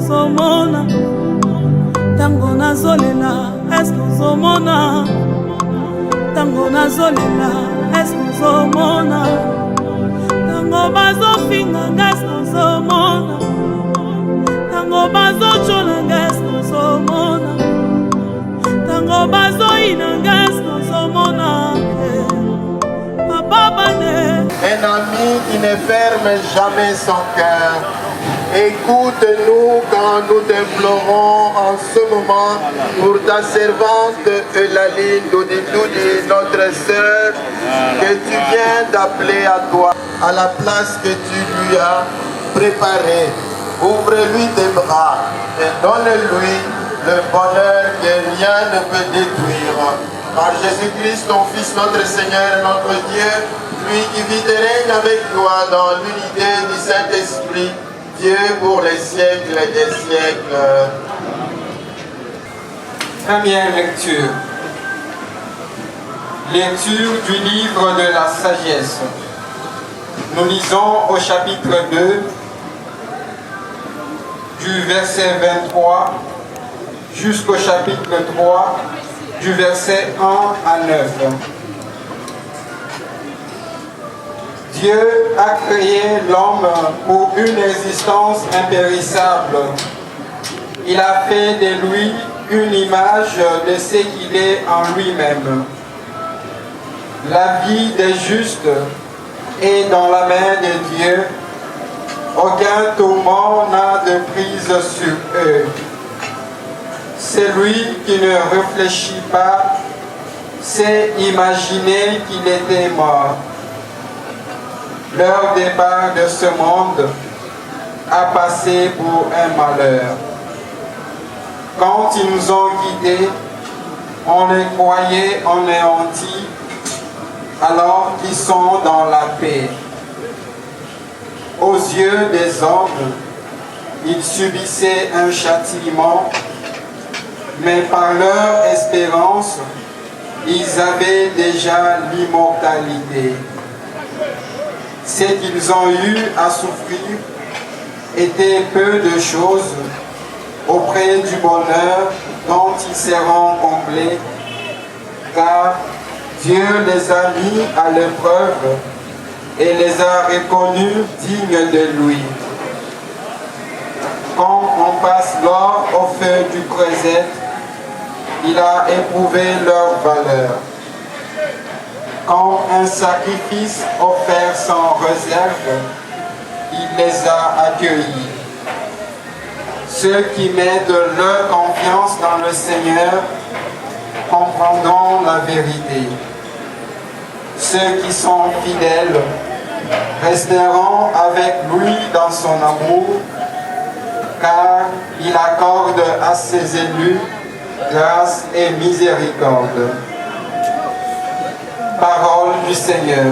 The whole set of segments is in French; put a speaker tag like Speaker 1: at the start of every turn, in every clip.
Speaker 1: ozomona tango nazolela eske ozomona tango nazolela eske ozomona tango bazofinga eske ozomona tango bazocolanga eske ozomona tango bazoyina eske ozomona papa bane.
Speaker 2: Un ami qui ne ferme jamais son cœur. Écoute-nous quand nous t'implorons en ce moment pour ta servante Eulaline Doudi, notre sœur, que tu viens d'appeler à toi, à la place que tu lui as préparée. Ouvre-lui tes bras et donne-lui le bonheur que rien ne peut détruire. Par Jésus-Christ, ton Fils, notre Seigneur et notre Dieu, lui qui vit et règne avec toi dans l'unité du Saint-Esprit, Dieu pour les siècles des siècles.
Speaker 3: Première lecture. Lecture du livre de la sagesse. Nous lisons au chapitre 2, du verset 23 jusqu'au chapitre 3, du verset 1 à 9. Dieu a créé l'homme pour une existence impérissable. Il a fait de lui une image de ce qu'il est en lui-même. La vie des justes est dans la main de Dieu. Aucun tourment n'a de prise sur eux. Celui qui ne réfléchit pas s'est imaginé qu'il était mort. Leur départ de ce monde a passé pour un malheur. Quand ils nous ont quittés, on les croyait anéantis, alors qu'ils sont dans la paix. Aux yeux des hommes, ils subissaient un châtiment, mais par leur espérance, ils avaient déjà l'immortalité. Ce qu'ils ont eu à souffrir était peu de choses auprès du bonheur dont ils seront comblés, car Dieu les a mis à l'épreuve et les a reconnus dignes de lui. Quand on passe l'or au feu du croisette, il a éprouvé leur valeur. Quand un sacrifice offert sans réserve, il les a accueillis. Ceux qui mettent leur confiance dans le Seigneur comprendront la vérité. Ceux qui sont fidèles resteront avec lui dans son amour, car il accorde à ses élus grâce et miséricorde. Parole du Seigneur.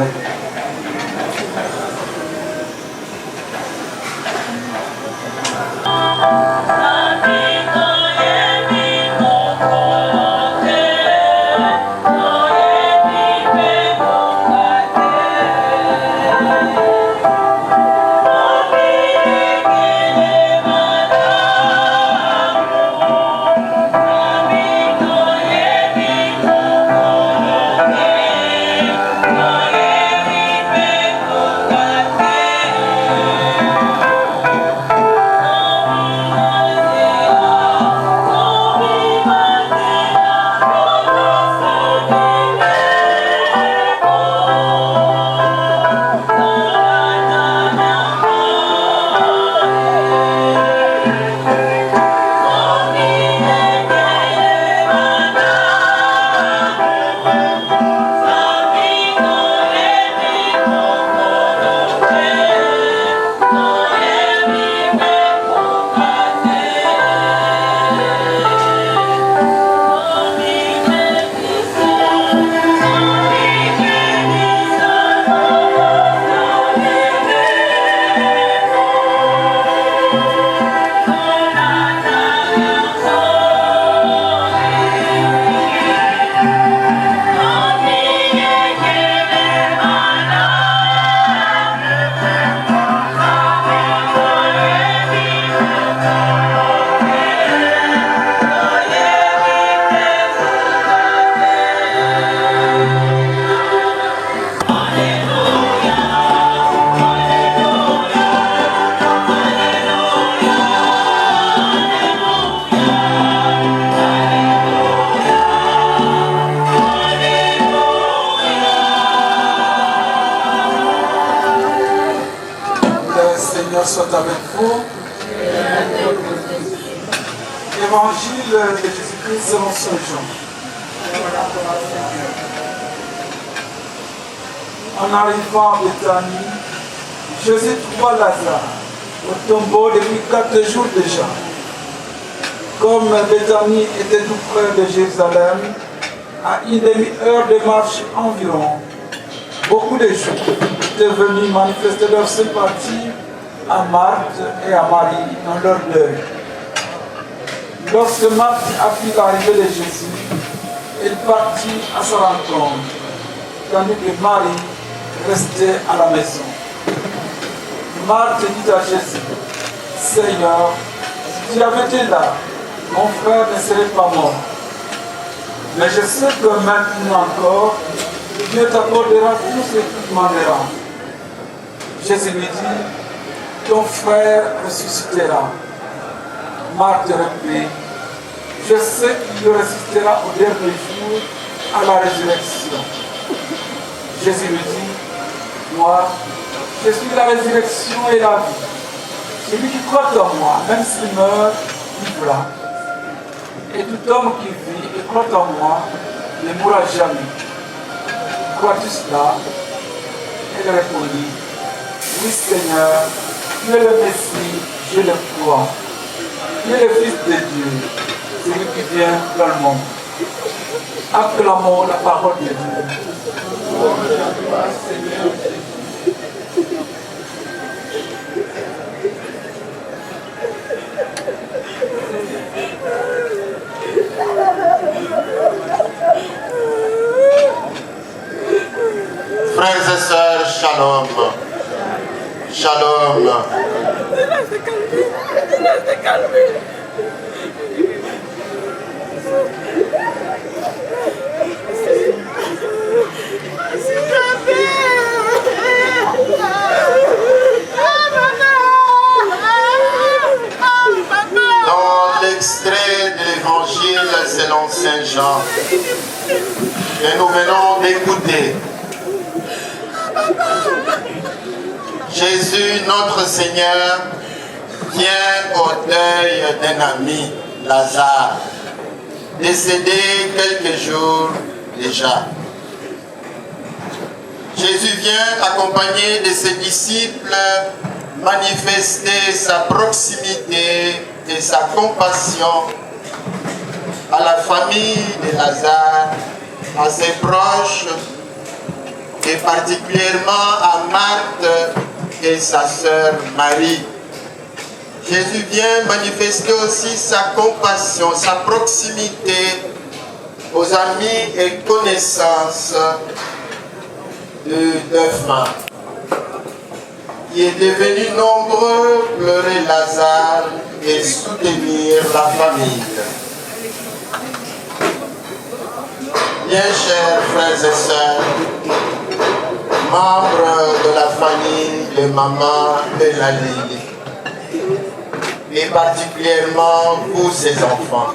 Speaker 4: Yeah. Seigneur soit avec vous. Évangile de Jésus-Christ selon Saint Jean. En arrivant à Béthanie, Jésus trouva Lazare au tombeau depuis 4 jours déjà. Comme Béthanie était tout près de Jérusalem, à une demi-heure de marche environ, beaucoup de gens étaient venus manifester leur sympathie à Marthe et à Marie dans leur deuil. Lorsque Marthe apprit l'arrivée de Jésus, elle partit à sa rencontre, tandis que Marie restait à la maison. Marthe dit à Jésus, « Seigneur, si tu avais été là, mon frère ne serait pas mort. Mais je sais que maintenant encore, Dieu t'accordera tout ce qu'il demandera. » Jésus lui dit, « Ton frère ressuscitera. » Marthe reprit, « Je sais qu'il ressuscitera au dernier jour à la résurrection. » Jésus lui dit, « Moi, je suis la résurrection et la vie. Celui qui croit en moi, même s'il meurt, vivra. Et tout homme qui vit et croit en moi ne mourra jamais. Crois-tu cela? » Elle répondit, « Oui Seigneur, tu es le Messie, je le crois. Tu es le Fils de Dieu, celui qui vient dans le monde. » Acclamons la parole de Dieu.
Speaker 2: Frères et sœurs, shalom. Shalom. Dans l'extrait de l'évangile selon Saint Jean, que nous venons d'écouter, Jésus, notre Seigneur, vient au deuil d'un ami, Lazare, décédé quelques jours déjà. Jésus vient accompagné de ses disciples manifester sa proximité et sa compassion à la famille de Lazare, à ses proches et particulièrement à Marthe et sa sœur Marie. Jésus vient manifester aussi sa compassion, sa proximité aux amis et connaissances de défunt, qui est devenu nombreux pleurer Lazare et soutenir la famille. Bien chers frères et sœurs, membres de la famille de Maman Eulalie, et particulièrement vous, ses enfants.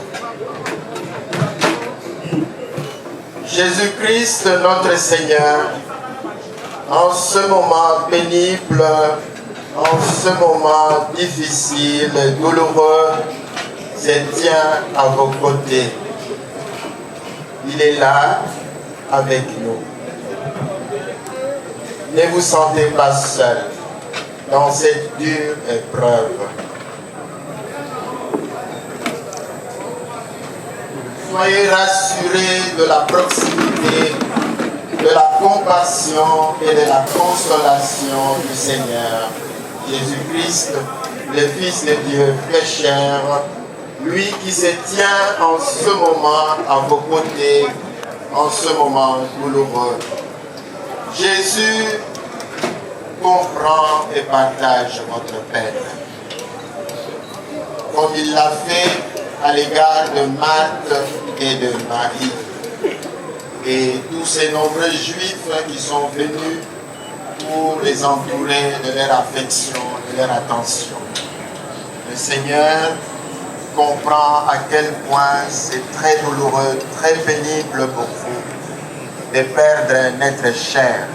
Speaker 2: Jésus-Christ, notre Seigneur, en ce moment pénible, en ce moment difficile, douloureux, se tient à vos côtés. Il est là avec nous. Ne vous sentez pas seul dans cette dure épreuve. Soyez rassurés de la proximité, de la compassion et de la consolation du Seigneur. Jésus-Christ, le Fils de Dieu, très cher, lui qui se tient en ce moment à vos côtés, en ce moment douloureux. Jésus comprend et partage votre peine, comme il l'a fait à l'égard de Marthe et de Marie, et tous ces nombreux Juifs qui sont venus pour les entourer de leur affection, de leur attention. Le Seigneur comprend à quel point c'est très douloureux, très pénible pour vous de perdre un être cher.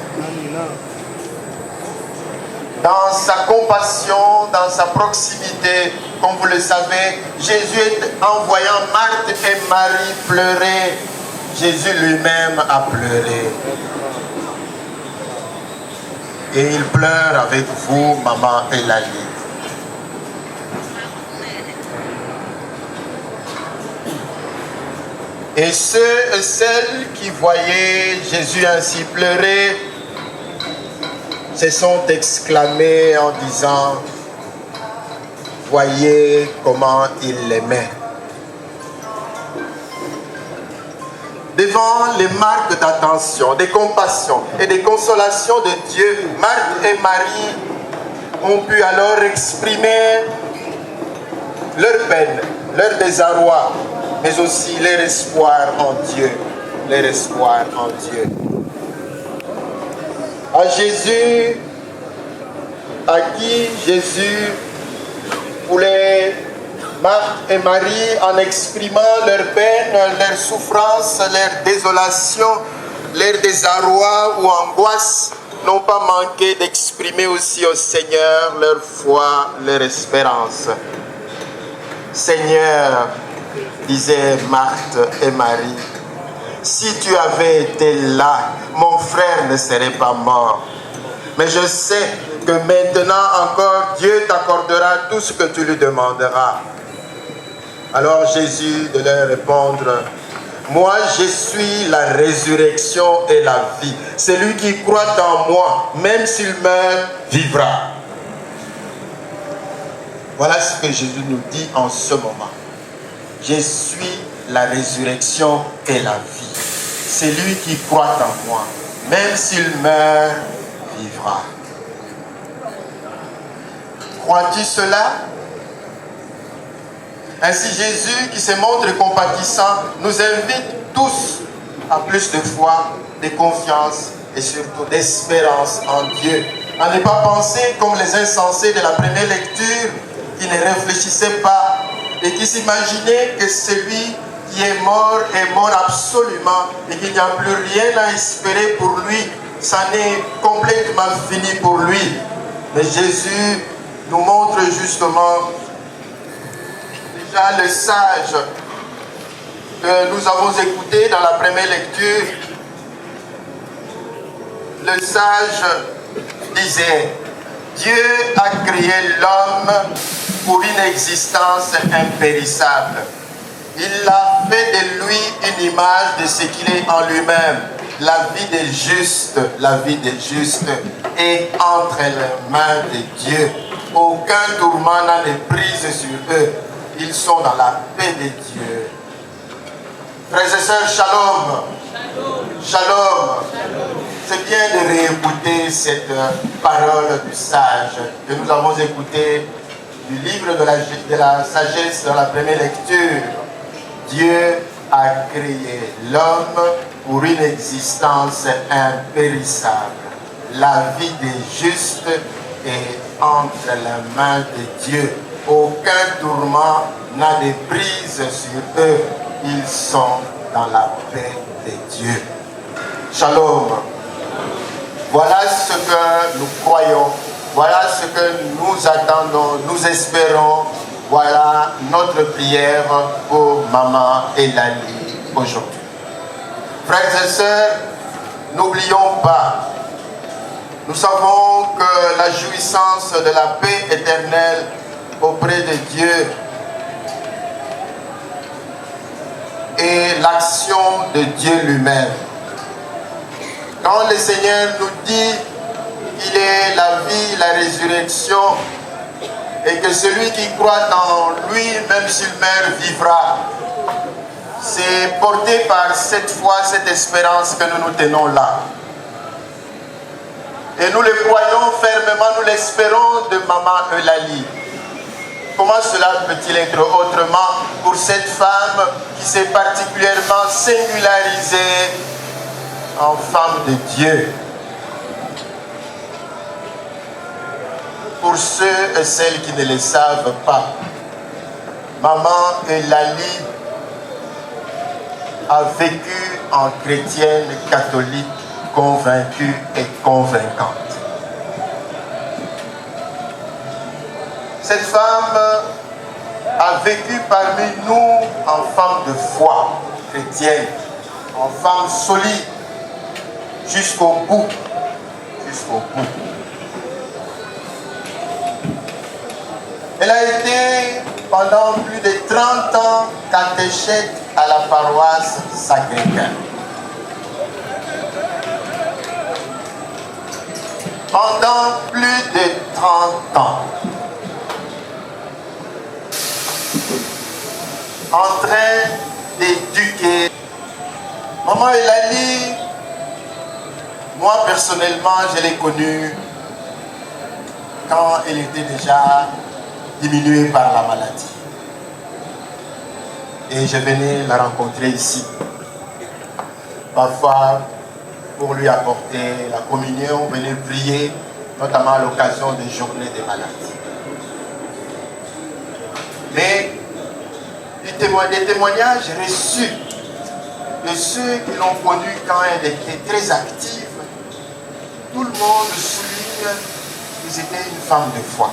Speaker 2: dans sa compassion, dans sa proximité, comme vous le savez, Jésus, en voyant Marthe et Marie pleurer, Jésus lui-même a pleuré. Et il pleure avec vous, maman Eulalie. Et ceux et celles qui voyaient Jésus ainsi pleurer se sont exclamés en disant: voyez comment il l'aimait. Devant les marques d'attention, de compassion et de consolation de Dieu, Marthe et Marie ont pu alors exprimer leur peine, leur désarroi, mais aussi leur espoir en Dieu. Leur espoir en Dieu. À Jésus, à qui Jésus voulait, Marthe et Marie, en exprimant leur peine, leur souffrance, leur désolation, leur désarroi ou angoisse, n'ont pas manqué d'exprimer aussi au Seigneur leur foi, leur espérance. Seigneur, disaient Marthe et Marie, si tu avais été là, mon frère ne serait pas mort. Mais je sais que maintenant encore, Dieu t'accordera tout ce que tu lui demanderas. Alors Jésus de leur répondre: moi je suis la résurrection et la vie. Celui qui croit en moi, même s'il meurt, vivra. Voilà ce que Jésus nous dit en ce moment. Je suis la résurrection et la vie. Celui qui croit en moi, même s'il meurt, vivra. Crois-tu cela? Ainsi Jésus, qui se montre compatissant, nous invite tous à plus de foi, de confiance et surtout d'espérance en Dieu. À ne pas penser comme les insensés de la première lecture qui ne réfléchissaient pas et qui s'imaginaient que celui qui est mort absolument et qu'il n'y a plus rien à espérer pour lui. Ça n'est complètement fini pour lui. Mais Jésus nous montre justement déjà le sage que nous avons écouté dans la première lecture. Le sage disait: Dieu a créé l'homme pour une existence impérissable. Il a fait de lui une image de ce qu'il est en lui-même. La vie des justes est entre les mains de Dieu. Aucun tourment n'a de prise sur eux. Ils sont dans la paix de Dieu. Frères et sœurs, shalom. Shalom. C'est bien de réécouter cette parole du sage que nous avons écoutée du livre de la sagesse dans la première lecture. Dieu a créé l'homme pour une existence impérissable. La vie des justes est entre les mains de Dieu. Aucun tourment n'a de prise sur eux. Ils sont dans la paix de Dieu. Shalom. Voilà ce que nous croyons. Voilà ce que nous attendons, nous espérons. Voilà notre prière pour maman Eulalie aujourd'hui. Frères et sœurs, n'oublions pas, nous savons que la jouissance de la paix éternelle auprès de Dieu est l'action de Dieu lui-même. Quand le Seigneur nous dit qu'il est la vie, la résurrection, et que celui qui croit en lui, même s'il meurt, vivra. C'est porté par cette foi, cette espérance que nous nous tenons là. Et nous le croyons fermement, nous l'espérons de maman Eulalie. Comment cela peut-il être autrement pour cette femme qui s'est particulièrement singularisée en femme de Dieu? Pour ceux et celles qui ne le savent pas, maman Eulalie a vécu en chrétienne catholique convaincue et convaincante. Cette femme a vécu parmi nous en femme de foi chrétienne, en femme solide, jusqu'au bout. Jusqu'au bout. Elle a été pendant plus de 30 ans catéchète à la paroisse Sacré-Cœur. Pendant plus de 30 ans. En train d'éduquer. Maman Eulalie, moi personnellement, je l'ai connue quand elle était déjà diminuée par la maladie. Et je venais la rencontrer ici. Parfois, pour lui apporter la communion, on venait prier, notamment à l'occasion des journées des malades. Mais des témoignages reçus de ceux qui l'ont connue quand elle était très active, tout le monde souligne que c'était une femme de foi.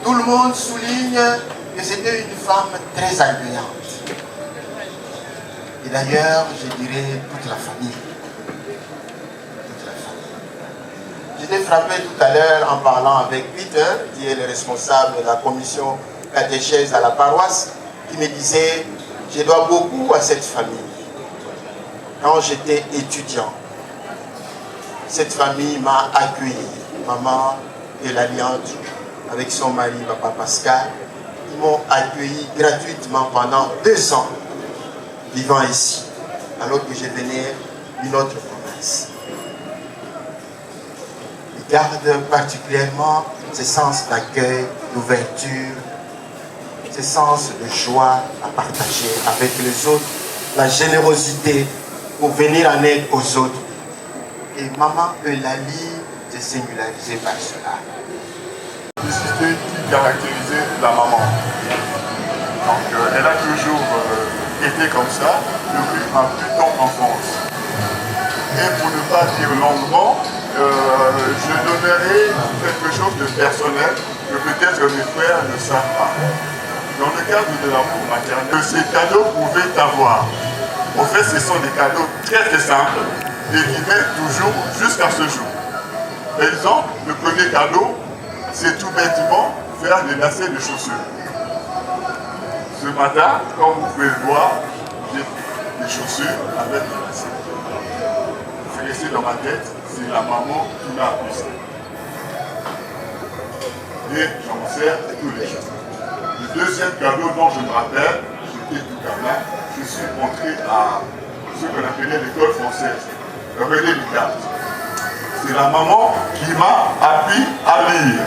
Speaker 2: Tout le monde souligne que c'était une femme très accueillante. Et d'ailleurs, je dirais toute la famille. Toute la famille. J'étais frappé tout à l'heure en parlant avec Peter, qui est le responsable de la commission catéchèse à la paroisse, qui me disait, je dois beaucoup à cette famille. Quand j'étais étudiant, cette famille m'a accueilli. Maman Eulalie, avec son mari, papa Pascal, ils m'ont accueilli gratuitement pendant 2 ans, vivant ici, alors que je venais d'une autre province. Ils gardent particulièrement ce sens d'accueil, d'ouverture, ce sens de joie à partager avec les autres, la générosité pour venir en aide aux autres. Et maman Eulalie s'est singularisée par cela.
Speaker 5: C'était qui caractérisait la maman. Donc elle a toujours été comme ça depuis ma plus tendre enfance. Et pour ne pas dire longuement, je donnerai quelque chose de personnel que peut-être mes frères ne savent pas. Dans le cadre de l'amour maternel, ces cadeaux pouvaient avoir. En fait, ce sont des cadeaux très très simples et qui mettent toujours jusqu'à ce jour. Par exemple, le premier cadeau, c'est tout bêtement faire des lacets de chaussures. Ce matin, comme vous pouvez le voir, j'ai des chaussures avec des lacets. C'est resté dans ma tête, c'est la maman qui m'a appris ça. Et j'en sers tous les jours. Le deuxième cadeau dont je me rappelle, j'étais tout gamin, je suis entré à ce qu'on appelait l'école française, le René Descartes. C'est la maman qui m'a appris à lire.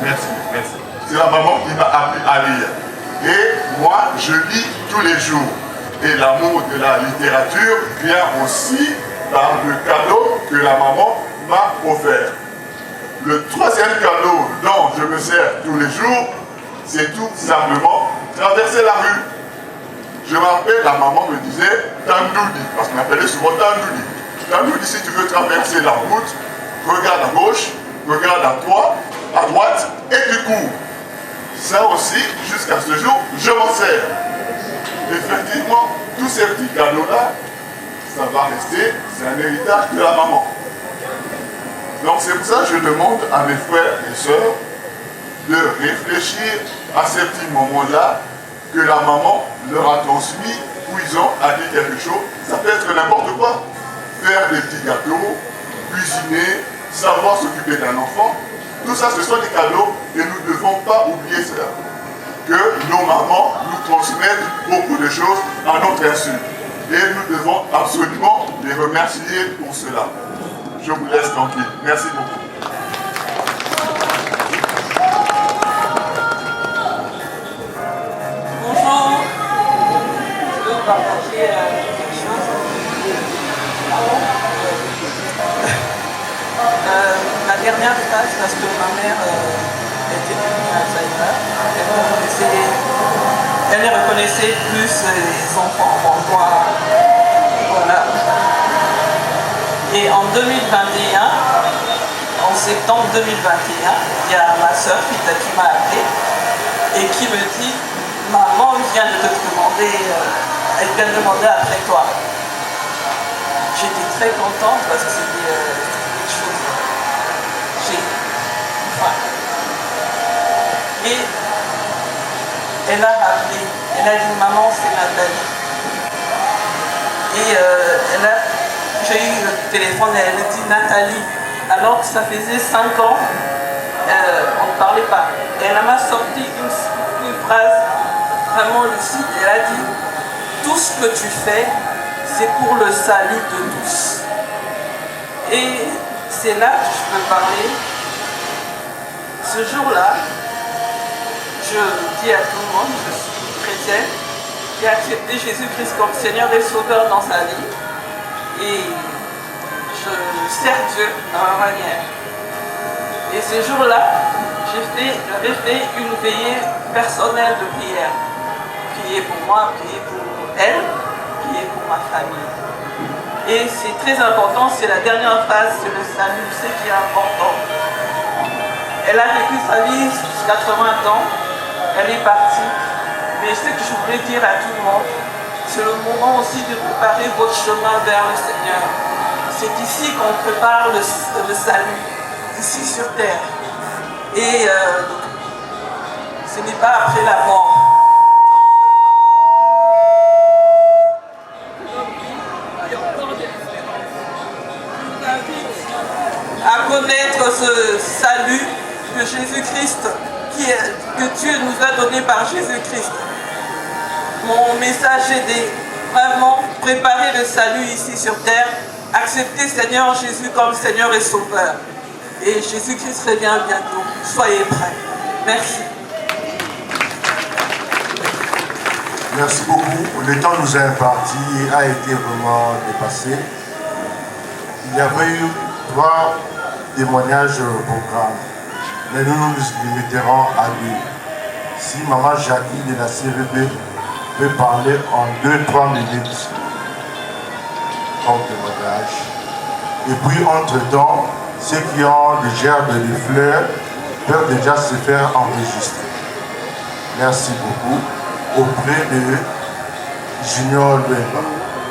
Speaker 5: Merci, merci. C'est la maman qui m'a appris à lire. Et moi, je lis tous les jours. Et l'amour de la littérature vient aussi par le cadeau que la maman m'a offert. Le troisième cadeau dont je me sers tous les jours, c'est tout simplement traverser la rue. Je me rappelle, la maman me disait Tandoudi, parce qu'on appelait souvent Tandoudi. Tandoudi, si tu veux traverser la route, regarde à gauche, regarde à droite, et tu cours. Ça aussi, jusqu'à ce jour, je m'en sers. Effectivement, tous ces petits cadeaux-là, ça va rester, c'est un héritage de la maman. Donc c'est pour ça que je demande à mes frères et sœurs de réfléchir à ces petits moments-là que la maman leur a transmis, où ils ont appris quelque chose. Ça peut être n'importe quoi. Faire des petits gâteaux, cuisiner, savoir s'occuper d'un enfant. Tout ça, ce sont des cadeaux et nous ne devons pas oublier cela. Que nos mamans nous transmettent beaucoup de choses à notre insu. Et nous devons absolument les remercier pour cela. Je vous laisse tranquille. Merci beaucoup.
Speaker 6: Bonjour. Je veux partager quelque chose. La dernière phrase, parce que ma mère était devenue Alzheimer, elle reconnaissait plus les enfants en moi. Voilà. Et en 2021, on septembre 2021, il y a ma soeur qui m'a appelé et qui me dit « Maman vient de te demander, elle vient de demander après toi ». J'étais très contente parce que c'était quelque chose. Et elle a appelé, elle a dit maman c'est Nathalie. Et j'ai eu le téléphone et elle a dit Nathalie, alors que ça faisait 5 ans, on ne parlait pas. Et elle m'a sorti une phrase vraiment lucide. Elle a dit tout ce que tu fais, c'est pour le salut de tous. Et c'est là que je peux parler. Ce jour-là, je dis à tout le monde, je suis chrétienne, j'ai accepté Jésus-Christ comme Seigneur et Sauveur dans sa vie. Et je sers Dieu dans ma manière. Et ce jour-là, j'avais fait une veillée personnelle de prière. Prier pour moi, prier pour elle, prier pour ma famille. Et c'est très important, c'est la dernière phase, c'est le salut, c'est ce qui est important. Elle a vécu sa vie jusqu'à 80 ans, elle est partie. Mais ce que je voulais dire à tout le monde, c'est le moment aussi de préparer votre chemin vers le Seigneur. C'est ici qu'on prépare le salut, ici sur terre. Et ce n'est pas après la mort. À connaître ce salut de Jésus-Christ que Dieu nous a donné par Jésus-Christ. Mon message est de vraiment préparer le salut ici sur terre, accepter Seigneur Jésus comme Seigneur et Sauveur. Et Jésus-Christ revient bientôt. Soyez prêts. Merci.
Speaker 7: Merci beaucoup. Le temps nous a imparti a été vraiment dépassé. Il y avait eu 3 témoignages au programme, mais nous nous limiterons à 2. Si Maman Jackie de la CVB peut parler en 2-3 minutes comme témoignage. Et puis entre-temps, ceux qui ont des gerbes de fleurs peuvent déjà se faire enregistrer. Merci beaucoup. Auprès de Junior Luemba.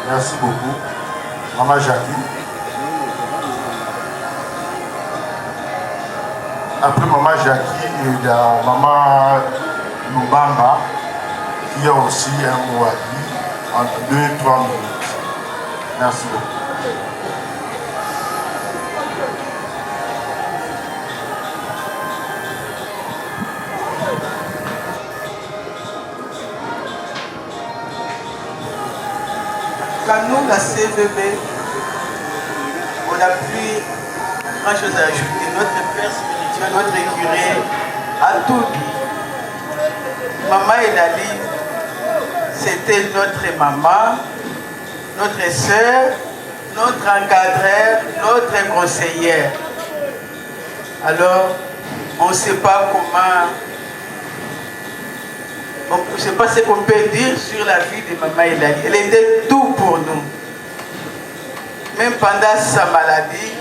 Speaker 7: Merci beaucoup. Maman Jackie. Après Maman Jackie, il y a Maman Lubamba qui a aussi un mot à dire entre 2 et 3 minutes. Merci beaucoup.
Speaker 8: Quand nous, la CVB, on n'a plus grand chose à ajouter. Notre père spirituel, notre curé, a tout dit. Maman Elali, c'était notre maman, notre soeur, notre encadreur, notre conseillère. Alors, on ne sait pas comment, on ne sait pas ce qu'on peut dire sur la vie de Maman Elali. Elle était tout pour nous. Même pendant sa maladie,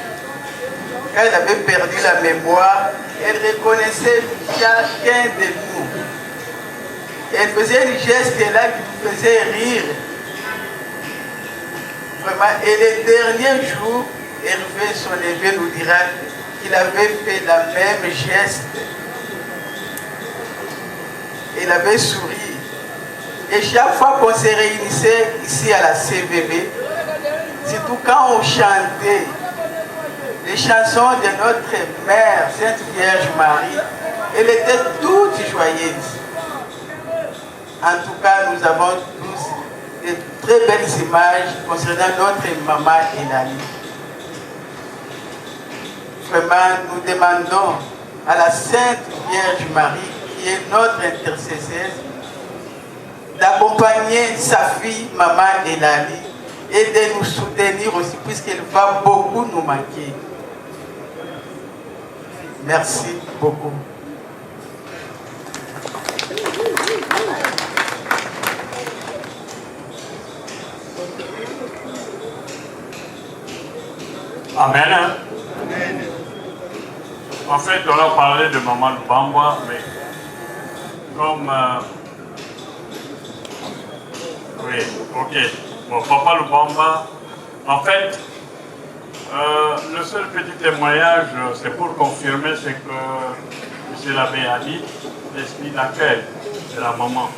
Speaker 8: quand elle avait perdu la mémoire, elle reconnaissait chacun de nous. Elle faisait des gestes là qui nous faisaient rire. Vraiment, et les derniers jours, Hervé, son neveu, nous dira qu'il avait fait la même geste. Il avait souri. Et chaque fois qu'on se réunissait ici à la CVB, surtout quand on chantait les chansons de notre mère, Sainte Vierge Marie, elle était toute joyeuse. En tout cas, nous avons tous de très belles images concernant notre maman Elali. Vraiment, nous demandons à la Sainte Vierge Marie, qui est notre intercesseuse, d'accompagner sa fille, Maman Elali, et de nous soutenir aussi, puisqu'elle va beaucoup nous manquer. Merci beaucoup.
Speaker 9: Amen. En fait, on a parlé de Maman Lubamba, mais comme... oui, ok. Bon, Papa Lubamba, en fait, le seul petit témoignage, c'est pour confirmer ce que M. l'abbé a dit, l'esprit d'accueil de la maman.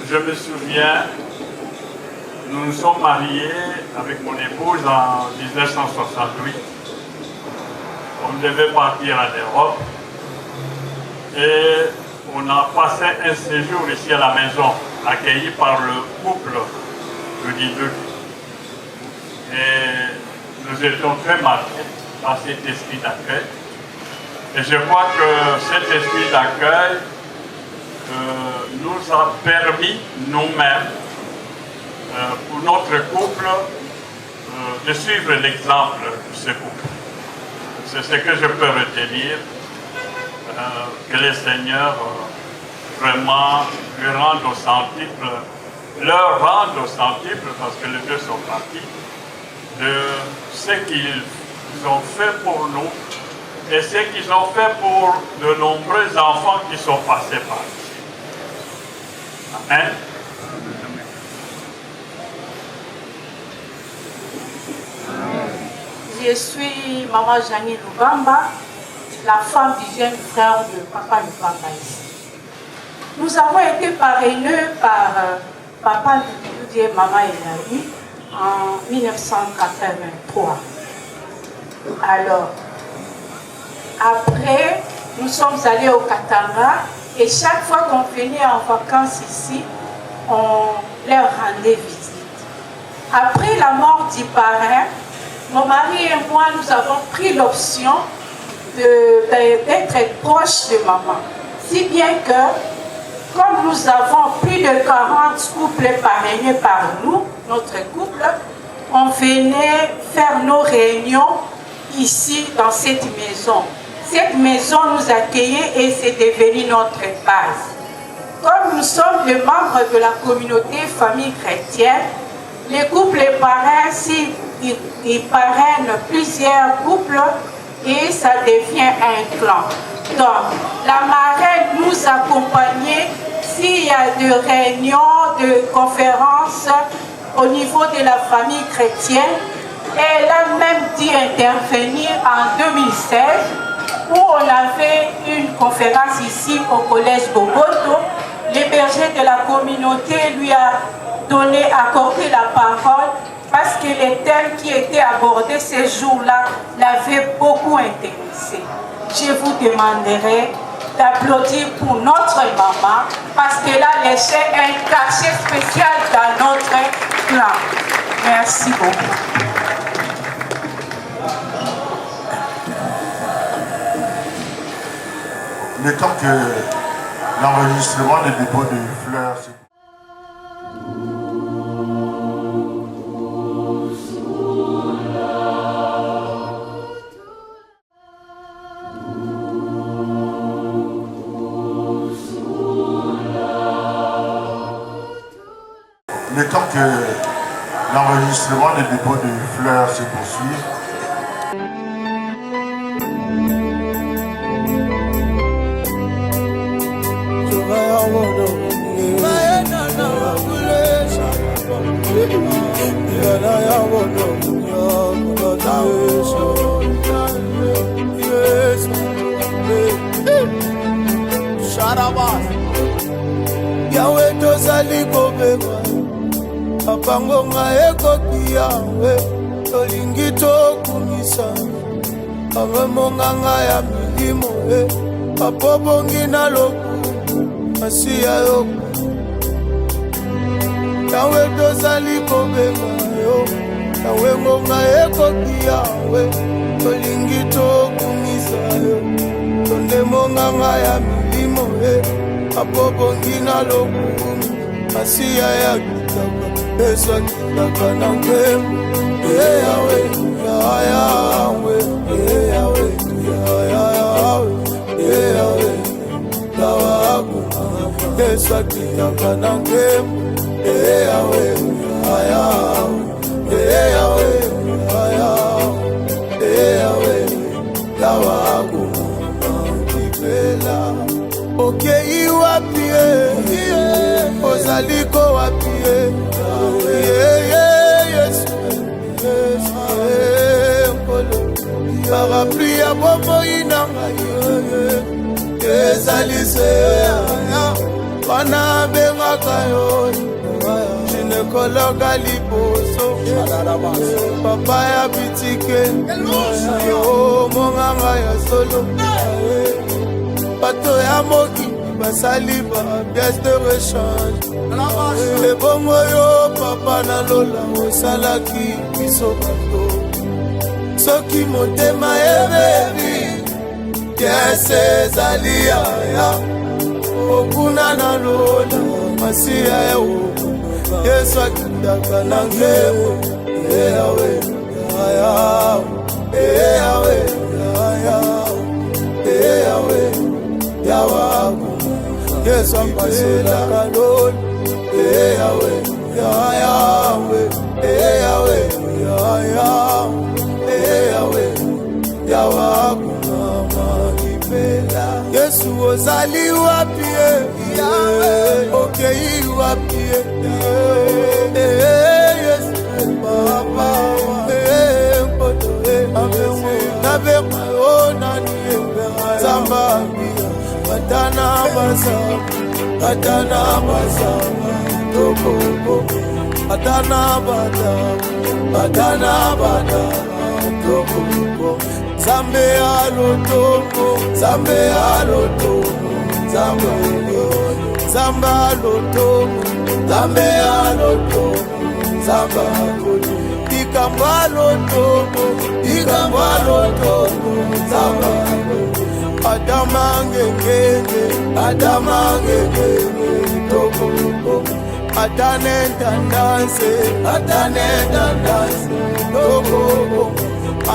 Speaker 9: Je me souviens, nous nous sommes mariés avec mon épouse en 1968. On devait partir en Europe et on a passé un séjour ici à la maison, accueilli par le couple de Guideux. Et nous étions très marqués par cet esprit d'accueil. Et je crois que cet esprit d'accueil nous a permis nous-mêmes, pour notre couple, de suivre l'exemple de ce couple. C'est ce que je peux retenir, que les seigneurs vraiment lui rendent au centuple, leur rendent au centuple, parce que les deux sont partis, de ce qu'ils ont fait pour nous et ce qu'ils ont fait pour de nombreux enfants qui sont passés par ici. Amen.
Speaker 10: Je suis Maman Janie Lubamba, la femme du jeune frère de Papa Lubamba ici. Nous avons été parrainés par Papa Lubamba et Maman Elali en 1983. Alors, après, nous sommes allés au Katanga et chaque fois qu'on venait en vacances ici, on leur rendait visite. Après la mort du parrain, mon mari et moi, nous avons pris l'option d'être proches de maman. Si bien que, comme nous avons plus de 40 couples parrainés par nous, notre couple, on venait faire nos réunions ici, dans cette maison. Cette maison nous accueillait et c'est devenu notre base. Comme nous sommes des membres de la communauté famille chrétienne, les couples parrains, ils parrainent plusieurs couples et ça devient un clan. Donc, la marraine nous accompagnait s'il y a des réunions, de conférences au niveau de la famille chrétienne. Elle a même dû intervenir en 2016 où on avait une conférence ici au collège Boboto. Le berger de la communauté lui a accordé la parole parce que les thèmes qui étaient abordés ces jours-là l'avaient beaucoup intéressé. Je vous demanderai d'applaudir pour notre maman parce qu'elle a laissé un cachet spécial dans notre clan. Merci beaucoup.
Speaker 7: Il est temps que l'enregistrement des dépôts de fleurs se... Il est temps que l'enregistrement des dépôts de fleurs se poursuive.
Speaker 1: Yawe tozali kobema apangonga ekoki yawe tolingi tokumisa amemonganga ya milimo apobongi na loku asiya yo yawe tozali kobema yo yawe ngonga ekoki yawe tolingi tokumisa yo tondemonganga ya milimo apobongi na loku asiya ya kitaka esa kitaka na nkemu yawe yawe yawe yawe tawaku esa kitaka na nkemu yawe yawe yawe tawaku okei wapi ozali ko wapi Yesu parapluie ya bomoi na ngai ezali se wana bengaka yo ginekologa liboso papa ya bitike yo monganga ya solo bato ya moki basali ba pièce de rechange ebongo yo papa na lola osalaki biso bato soki motema ebebi pièce ezali yaya okuna na lola masiya ewo Yesu akindaka na ngemo Yawe Yawe Yawe Yawaku Yesu apasolaka lolo Yawe Yawe Yawaku mama ipela Yesu ozali wapi okei wapi Yesu papa mpoto nabeka onani zamba batana basa toko batana bada toko zambe alotongo Zamba lotongo zambe alotongo zamba kolo ikamba lotongo zamba adama ngenge toko adane dandanse toko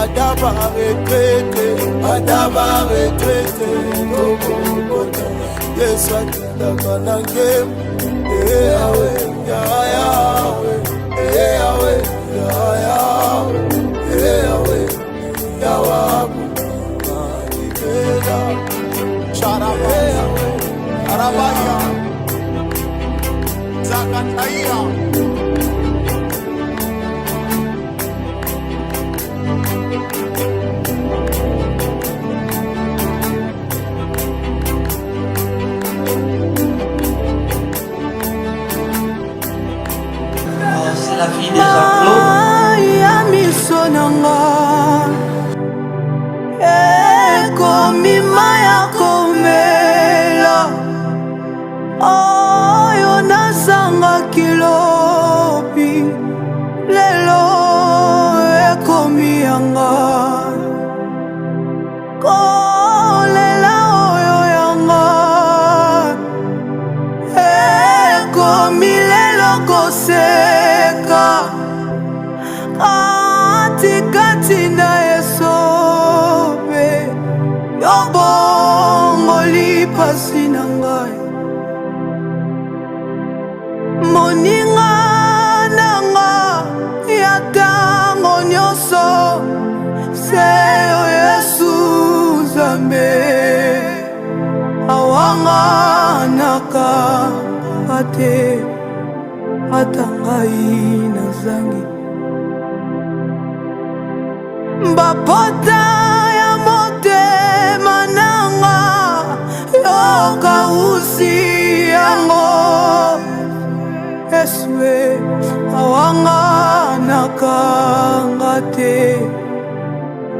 Speaker 1: adaba retraite toko Yesu akindaka na ngemu Yawe Yawaku Ibela Sharabaya Arabaya Zakataya
Speaker 6: La fille des
Speaker 11: moninga nanga yatango nyonso seyo Yesu Zambe awanga nakanga te atangai nazangi mbapota ya motema nanga yoka usi yango Eswe awanga nakanga te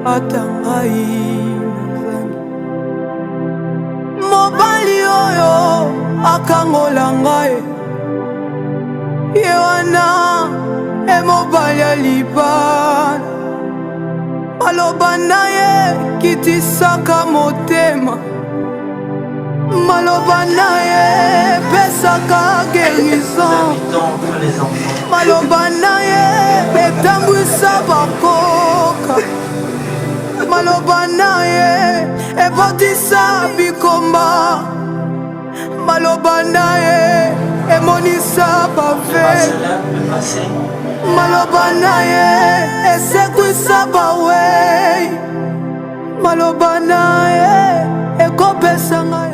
Speaker 11: atangai nazangi mobali oyo akangola ngai ye wana emobali ya libana maloba na ye kitisaka motema maloba na ye pesaka guérison maloba na ye etambwisa bakoka maloba na ye ebotisa bikomba maloba na ye emonisa bave maloba na ye esekwisa bawei maloba na ye ekopesa ngai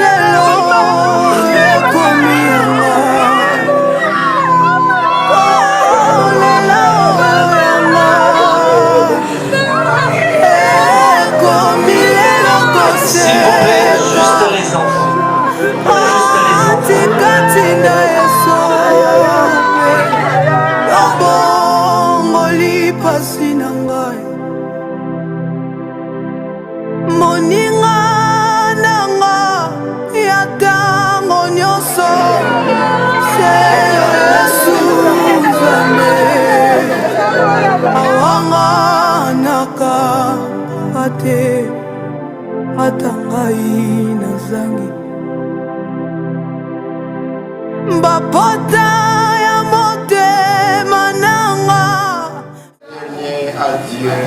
Speaker 11: lelo ekomi yanga kolela oyanga ekomi lelo koseka atikati na yeso lobongoli pasi na ngai moninga nanga ya ntango nyonso seyo yesu nzambe awanga nakamba te ata ngai nazangi bapota ya motema nanga.
Speaker 2: À Dieu.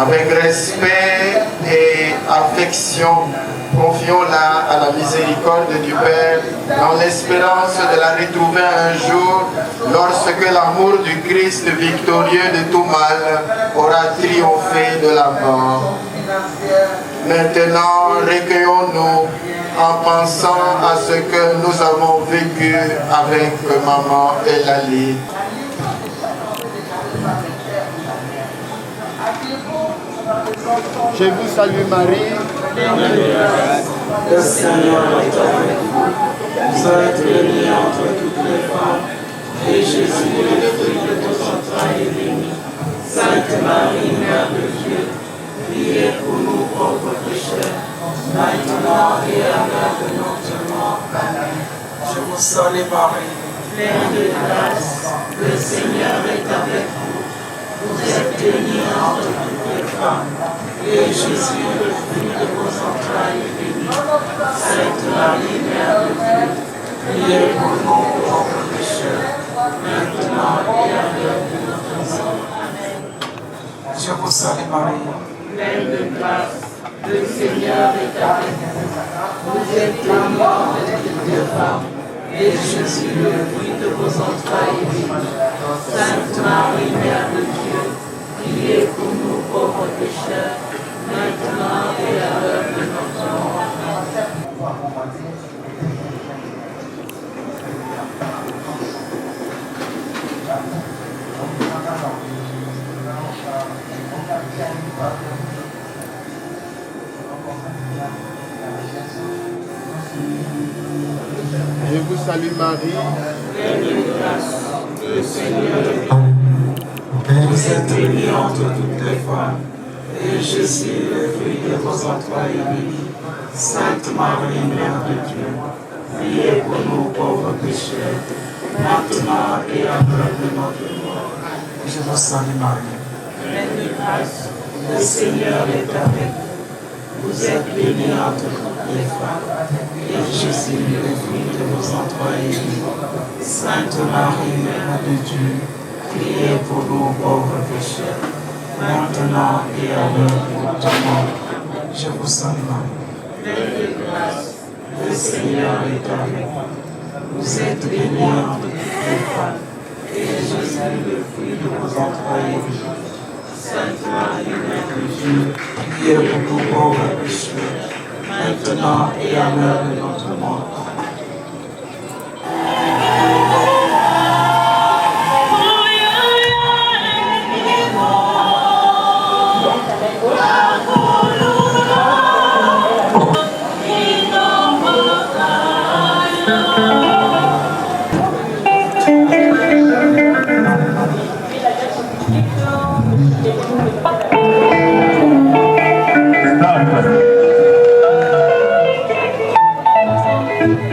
Speaker 2: Avec respect et affection, confions-la à la miséricorde du Père dans l'espérance de la retrouver un jour lorsque l'amour du Christ victorieux de tout mal aura triomphé de la mort. Maintenant, recueillons-nous en pensant à ce que nous avons vécu avec maman Elali. Je vous salue Marie.
Speaker 12: Le Seigneur est avec vous. Vous êtes bénie entre toutes les femmes. Et Jésus, le fruit de vos entrailles, est béni. Sainte Marie, Mère de Dieu, priez pour nous pauvres pécheurs, maintenant et à l'heure de notre mort. Amen. Je vous salue Marie, pleine de grâce. Le Seigneur est avec vous. Vous êtes bénie entre toutes les femmes. Et Jésus, le fruit de vos entrailles, est béni. Sainte Marie, Mère de Dieu, priez pour nous pauvres pécheurs, maintenant et à l'heure de notre mort. Amen. Je vous salue Marie, pleine de grâce, le Seigneur est avec vous. Vous êtes bénie entre toutes les femmes, et Jésus, le fruit de vos entrailles, est béni. Sainte Marie, Mère de Dieu, priez pour nous pauvres pécheurs, maintenant et à l'heure de notre mort.
Speaker 2: Je vous salue Marie.
Speaker 12: Pleine de grâce, le Seigneur est avec vous. Vous êtes bénie entre toutes les femmes, et Jésus, le fruit de vos entrailles, est béni. Sainte Marie, Mère de Dieu, priez pour nous pauvres pécheurs, maintenant et à l'heure de notre mort. Je vous salue Marie, pleine de grâce, le Seigneur est avec vous. Vous êtes bénie entre toutes les femmes, et Jésus, le fruit de vos entrailles, est béni. Sainte Marie, Mère de Dieu, priez pour nous pauvres pécheurs, maintenant et à l'heure de notre mort. Je vous salue Marie, pleine de grâce, le Seigneur est avec vous. Vous êtes bénie entre toutes les femmes, et Jésus, le fruit de vos entrailles, est béni. Sainte Marie, Mère de Dieu, priez pour nous pauvres pécheurs, maintenant et à l'heure de notre mort.
Speaker 13: Stop.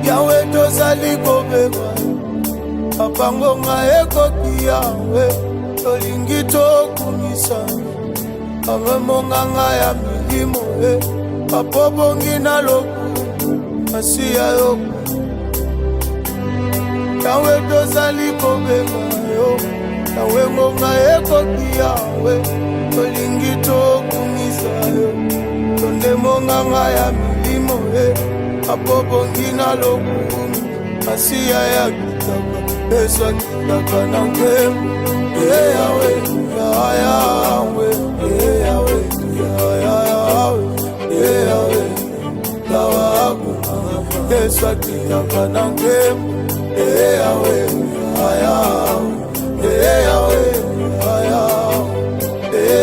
Speaker 1: Yawe tozali kobema apangonga ekoki yawe tolingi tokumisa amemonganga ya milimo apobongi na loku asiya yoku yawe tozali kobema yo yawe ngonga ekoki yawe tolingi tokumisa yo tondemonganga ya milimo apobongi na loku asiya ya kitaka eswakitaka na nkemu yawe yawe yawe yawe lawaku eswakitaka na nkemu yawe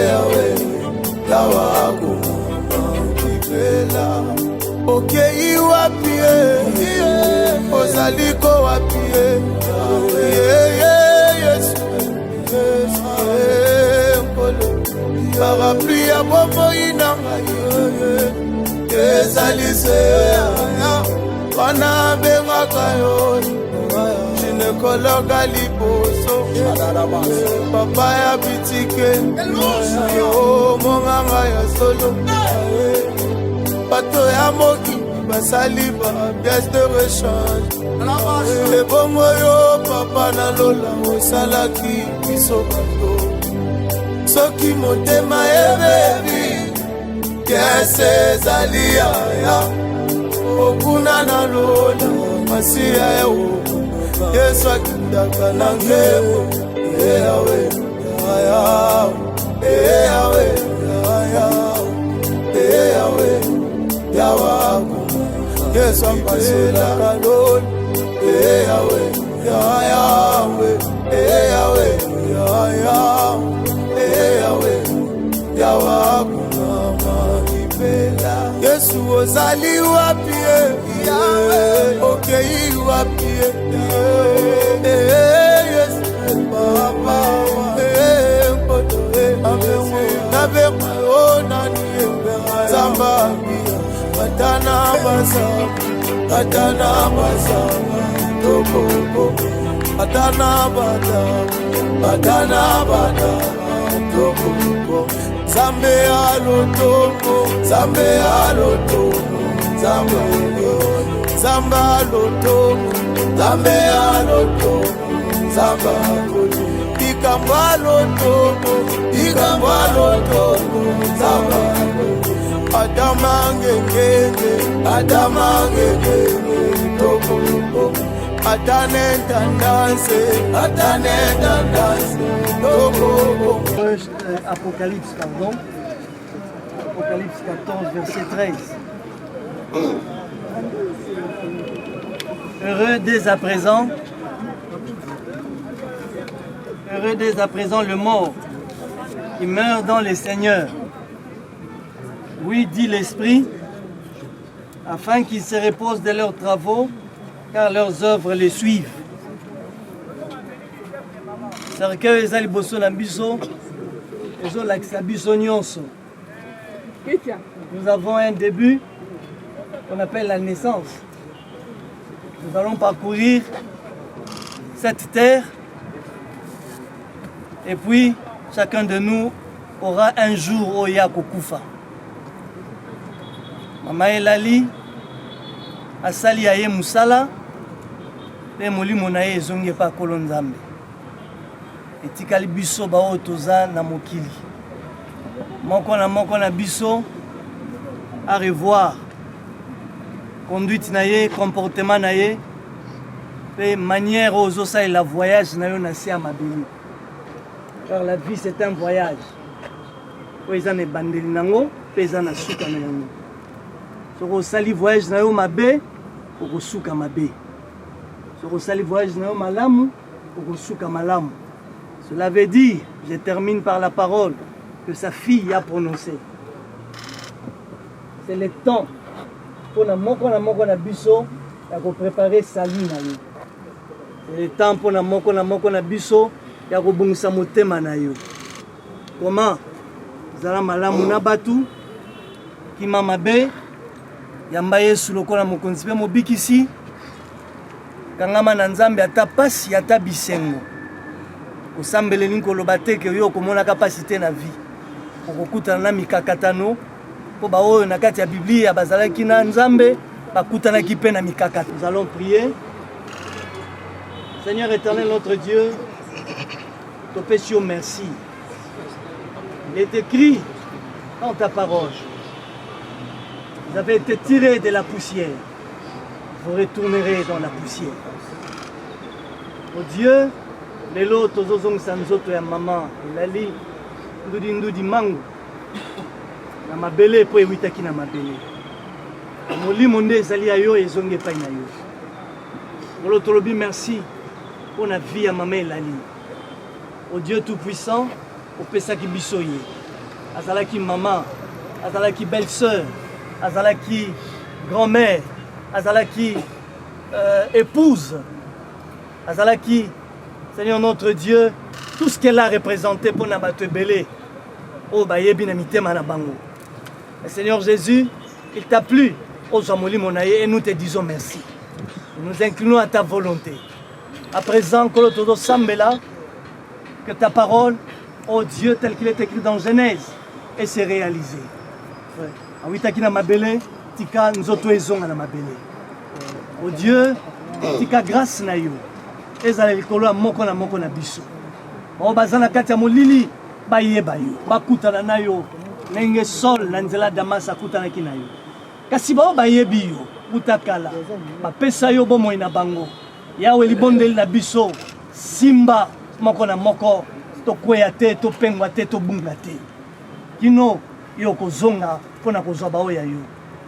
Speaker 1: yawe lawaku kipela okei wapi ozaliko wapi Yesu nkolo parapluie ya bomoi na ngai ezali se wana bengaka yo ginekologa liboso papa ya bitike yo monganga ya solo bato ya moki basali ba pièce de rechange ebongo yo papa na lola osalaki biso bato soki motema ebebi pièce ezali yaya okuna na lola masiya yawo yesu akindaka na nkemo yawe yawe yawe yawaku yesu ampaselaka loni yawe yawaku mamanipela yesu ozali wapi okei wapi yesu papa mpoto nabema o nani zambabia atana basa tokoko atana bada tokoko zambe alotongo zamba ikamba lotongo zamba Adamange toko atane tendance toko
Speaker 13: Apocalypse 14 verset 13. Heureux dès à présent le mort qui meurt dans les seigneurs. Oui, dit l'Esprit, afin qu'ils se reposent de leurs travaux, car leurs œuvres les suivent. Nous avons un début qu'on appelle la naissance. Nous allons parcourir cette terre Et puis, chacun de nous aura un jour au Yakokufa. Mama Elali, asali aye musala, pe molimo na ye ezongi pa kolo nzambe. Etikali biso ba otoza na mokili. Moko na biso à revoir conduite na ye, comportement na ye, pe manière aux ça et la voyage na yo na si amabeli. Car la vie c'est un voyage. Oza ne bandeli nango, pe za na suka na yango. Soko sali voyage na yo mabe, okosuka mabe. Soko sali voyage na yo malamu, okosuka malamu. Cela veut dire, je termine par la parole que sa fille a prononcée. C'est le temps pour na moko na biso ya ko préparer salut na yo. C'est le temps pour na moko na biso ya ko bungisa motema na yo. Comment zala malamu na batu ki mama be yamba Yesu lokola mokonzi pe mobikisi kangama na nzambe ata pasi ata bisengo osambele linkoloba te ke yo komona kapasité na vie okokutana na mikakatano po ba oyo na kati ya Biblia bazalaki na nzambe bakutanaki pe na mikakata. Nous allons prier. Seigneur éternel notre Dieu, te péchons merci. Il est écrit dans ta parole, vous avez été tirés de la poussière, vous retournerez dans la poussière. Oh Dieu, les lots tozozong sanzoto ya maman elali ndudi mangu na mabele po ewitaki na mabele. Molimo nde ezali ya yo ezongi epai na yo. Olo tolobi merci pour la vie à maman elali. Oh Dieu tout-puissant, opesaki biso ye. Azalaki maman, azalaki belle-sœur, azalaki grand-mère, azalaki épouse, azalaki, Seigneur notre Dieu, tout ce qu'elle a représenté pour Nabato Belé, oh bayebi na mitema na bango. Et Seigneur Jésus, il t'a plu, oh Jamoli Monaye, et nous te disons merci. Nous nous inclinons à ta volonté. À présent, Kolotodo Sambela, que ta parole, oh Dieu, tel qu'il est écrit dans Genèse, et c'est réalisé. Awitaki na mabele, tika nzoto ezonga na mabele. Oh Dieu, tika grâce na yo. Ezala likolo ya moko na biso. O bazana kati ya molili bayeba yo, bakutana na yo, nenge sol na nzela Damasa kutanaki na yo. Kasi bao bayebi yo, utakala, bapesa yo bomoi na bango. Yawe libondeli na biso, simba moko na moko, to kweya te, to pengwa te, to bunga te. Kino yo kozonga pona kozwa bao ya yo.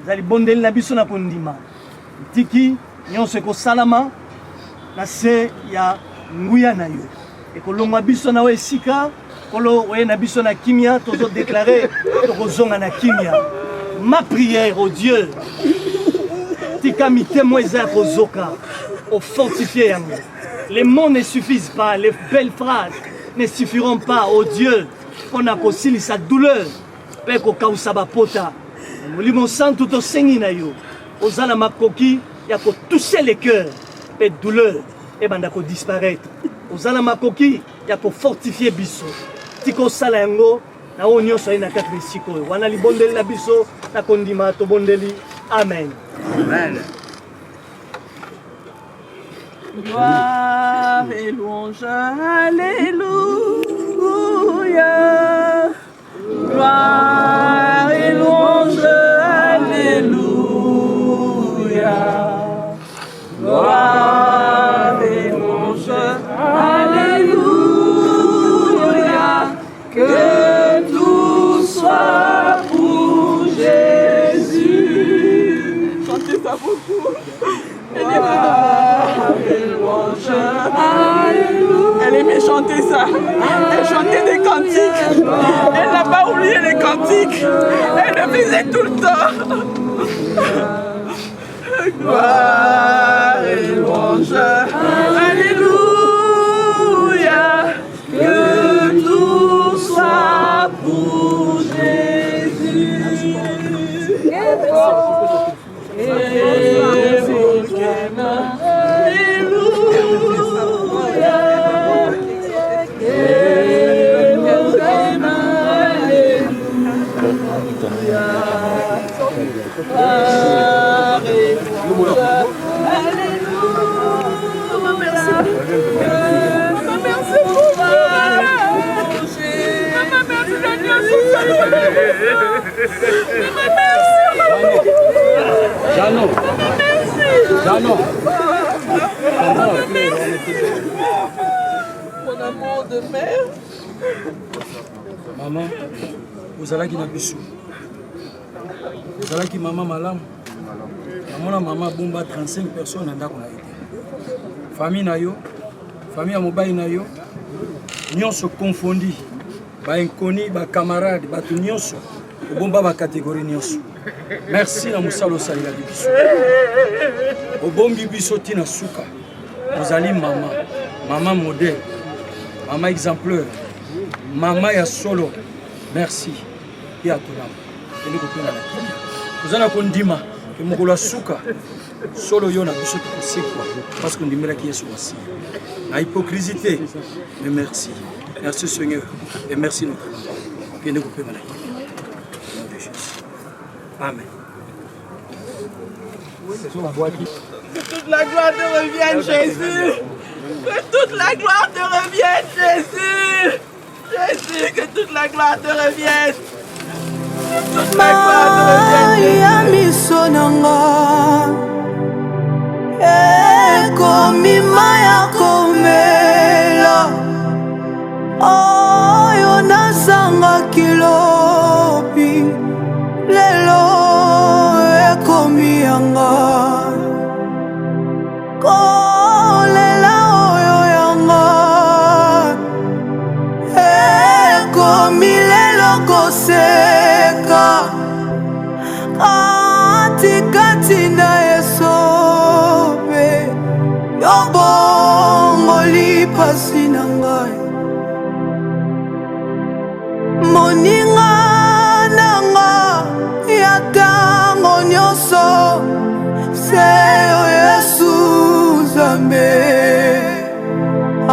Speaker 13: Zali bondeli na biso na kondima. Tiki nyonso ekosalama na se ya nguya na yo. Ekolongwa biso na we sika, kolo we na biso na kimia, tozo déclarer tokozonga na kimia. Ma prière au Dieu, tika mitemo eza kozoka, au fortifier yango. Les mots ne suffisent pas, les belles phrases ne suffiront pas au Dieu. On a kosili sa douleur, pe ko kausa bapota. Molimo santo to sengi na yo. Ozala makoki ya ko toucher les cœurs, pe douleur et banda ko disparaître. Ozala makoki ya ko fortifier biso. Tiko sala yango na onyo so ina kati siko. Wana libondeli na biso na kondima to bondeli. Amen. Amen.
Speaker 6: Gloire et louange, alléluia. Gloire et louange, alléluia. Gloire et louange, alléluia. Que tout soit pour Jésus. Chantez ça beaucoup. Elle aimait chanter ça. Elle chantait des cantiques. Elle n'a pas oublié les cantiques. Elle le faisait tout le temps. Gloire et louange. Alléluia. Que tout soit pour Jésus. Alléluia.
Speaker 14: Jeannot. Jeannot.
Speaker 11: Mon amour de mère.
Speaker 14: Maman, vous allez qui n'a plus sous. Vous allez qui maman malam. Maman bomba 35 personnes en d'accord. Famille nayo, famille à mobile nayo, nous se confondis. Ba inconnu, ba camarade, ba tout nyonso. Bomba ba catégorie nyonso. Merci na musalo salila biso. Obombi biso tina suka. Vous allez maman modèle, maman exemplaire, maman ya solo. Merci. Et à tout le monde. Vous allez kondima que mokolo suka solo yo na biso to sekwa parce qu'on dimela qui est sur aussi. La hypocrisie, mais merci. Merci Seigneur et merci notre Dieu. Que nous pouvons la Amen.
Speaker 11: Que toute la gloire te revienne, Jésus. Que toute la gloire te revienne, Jésus. Jésus, que toute la gloire te revienne. Que toute la gloire te pasi na ngai moninga nanga ya tango nyonso seyo Yesu Nzambe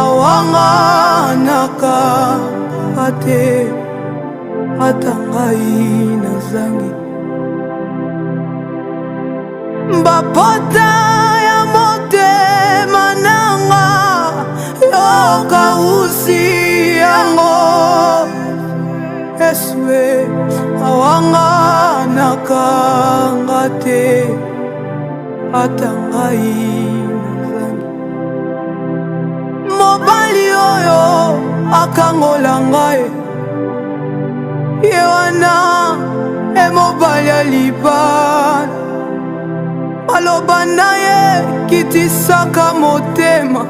Speaker 11: awanga naka ate ata ngai nazangi mbapota ya motema nanga yoka usi yango Eswe awanga nakanga te ata ngai nazangi mobali oyo akangola ngai ye wana emobali ya libana maloba na ye kitisaka motema